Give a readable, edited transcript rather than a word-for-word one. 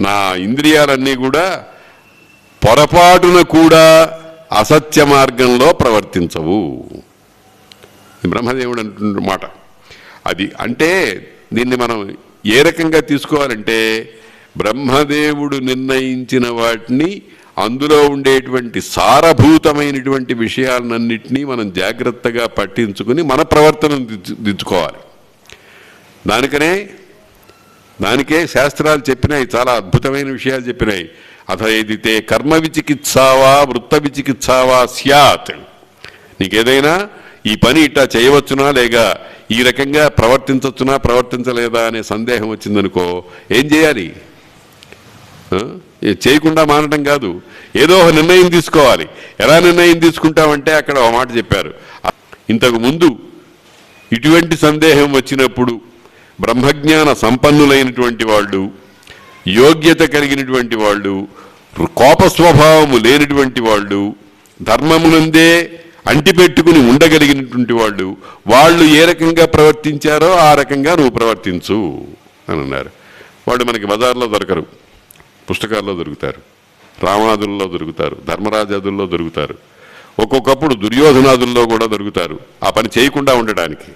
నా ఇంద్రియాలన్నీ కూడా పొరపాటున కూడా అసత్య మార్గంలో ప్రవర్తించవు. బ్రహ్మదేవుడు అంటున్న మాట అది. అంటే దీన్ని మనం ఏ రకంగా తీసుకోవాలంటే, బ్రహ్మదేవుడు నిర్ణయించిన వాటిని, అందులో ఉండేటువంటి సారభూతమైనటువంటి విషయాలన్నింటినీ మనం జాగ్రత్తగా పట్టించుకుని మన ప్రవర్తనను దిద్దుకోవాలి. దానికే శాస్త్రాలు చెప్పినాయి, చాలా అద్భుతమైన విషయాలు చెప్పినాయి. అథ ఏదితే కర్మ విచికిత్సావా వృత్త విచికిత్సావా స్యాత్. నీకేదైనా ఈ పని ఇట్లా చేయవచ్చునా లేక ఈ రకంగా ప్రవర్తించవచ్చునా ప్రవర్తించలేదా అనే సందేహం వచ్చిందనుకో, ఏం చేయాలి? చేయకుండా మానడం కాదు, ఏదో ఒక నిర్ణయం తీసుకోవాలి. ఎలా నిర్ణయం తీసుకుంటామంటే అక్కడ ఒక మాట చెప్పారు. ఇంతకు ముందు ఇటువంటి సందేహం వచ్చినప్పుడు బ్రహ్మజ్ఞాన సంపన్నులైనటువంటి వాళ్ళు, యోగ్యత కలిగినటువంటి వాళ్ళు, కోపస్వభావము లేనటువంటి వాళ్ళు, ధర్మమునందే అంటిపెట్టుకుని ఉండగలిగినటువంటి వాళ్ళు ఏ రకంగా ప్రవర్తించారో ఆ రకంగా నువ్వు ప్రవర్తించు అని అన్నారు. వాళ్ళు మనకి బజార్లో దొరకరు, పుస్తకాల్లో దొరుకుతారు, రామాదుల్లో దొరుకుతారు, ధర్మరాజాదుల్లో దొరుకుతారు, ఒక్కొక్కప్పుడు దుర్యోధనాదుల్లో కూడా దొరుకుతారు ఆ పని చేయకుండా ఉండడానికి.